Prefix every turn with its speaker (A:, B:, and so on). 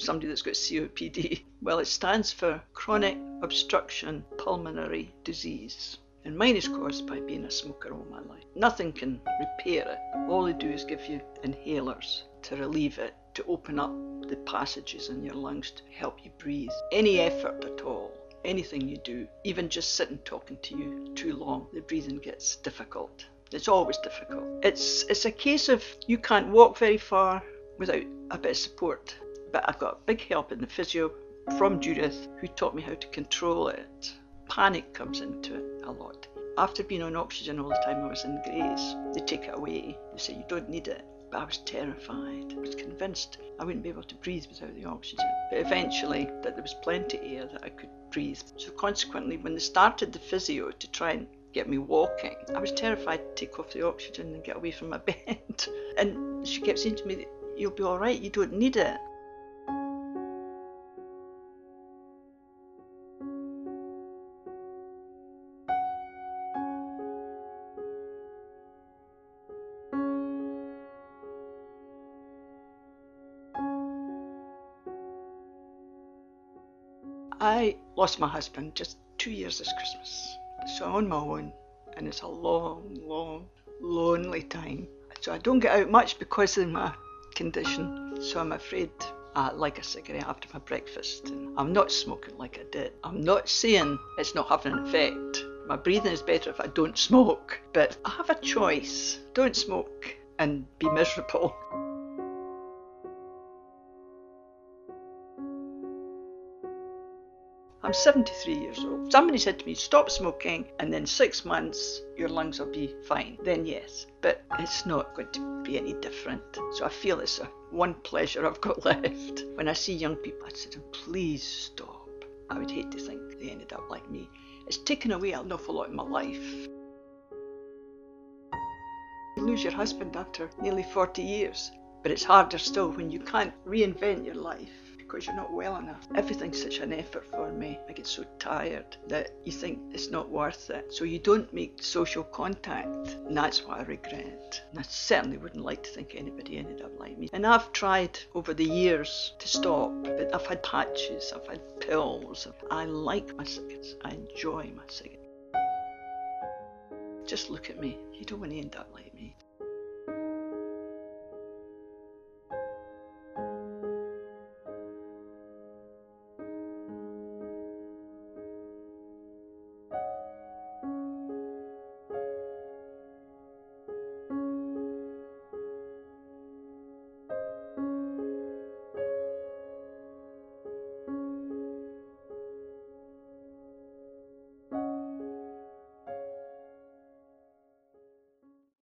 A: somebody that's got COPD? Well, it stands for chronic obstruction pulmonary disease. And mine is caused by being a smoker all my life. Nothing can repair it. All they do is give you inhalers to relieve it, to open up the passages in your lungs to help you breathe. Any effort at all, anything you do, even just sitting talking to you too long, the breathing gets difficult. It's always difficult. It's a case of you can't walk very far without a bit of support. But I got big help in the physio from Judith, who taught me how to control it. Panic comes into it a lot. After being on oxygen all the time I was in Grays, they take it away. They say you don't need it. But I was terrified. I was convinced I wouldn't be able to breathe without the oxygen. But eventually that there was plenty of air that I could breathe. So consequently, when they started the physio to try and get me walking, I was terrified to take off the oxygen and get away from my bed. And she kept saying to me, you'll be all right, you don't need it. I lost my husband just 2 years this Christmas. So I'm on my own, and it's a long, long, lonely time. So I don't get out much because of my condition. So I'm afraid I like a cigarette after my breakfast. And I'm not smoking like I did. I'm not saying it's not having an effect. My breathing is better if I don't smoke. But I have a choice. Don't smoke and be miserable. I'm 73 years old. Somebody said to me, stop smoking and then 6 months your lungs will be fine. Then yes, but it's not going to be any different. So I feel it's one pleasure I've got left. When I see young people, I say to them, please stop. I would hate to think they ended up like me. It's taken away an awful lot in my life. You lose your husband after nearly 40 years, but it's harder still when you can't reinvent your life because you're not well enough. Everything's such an effort for me. I get so tired that you think it's not worth it. So you don't make social contact, and that's what I regret. And I certainly wouldn't like to think anybody ended up like me. And I've tried over the years to stop, but I've had patches, I've had pills. I like my cigarettes, I enjoy my cigarettes. Just look at me, you don't want to end up like me.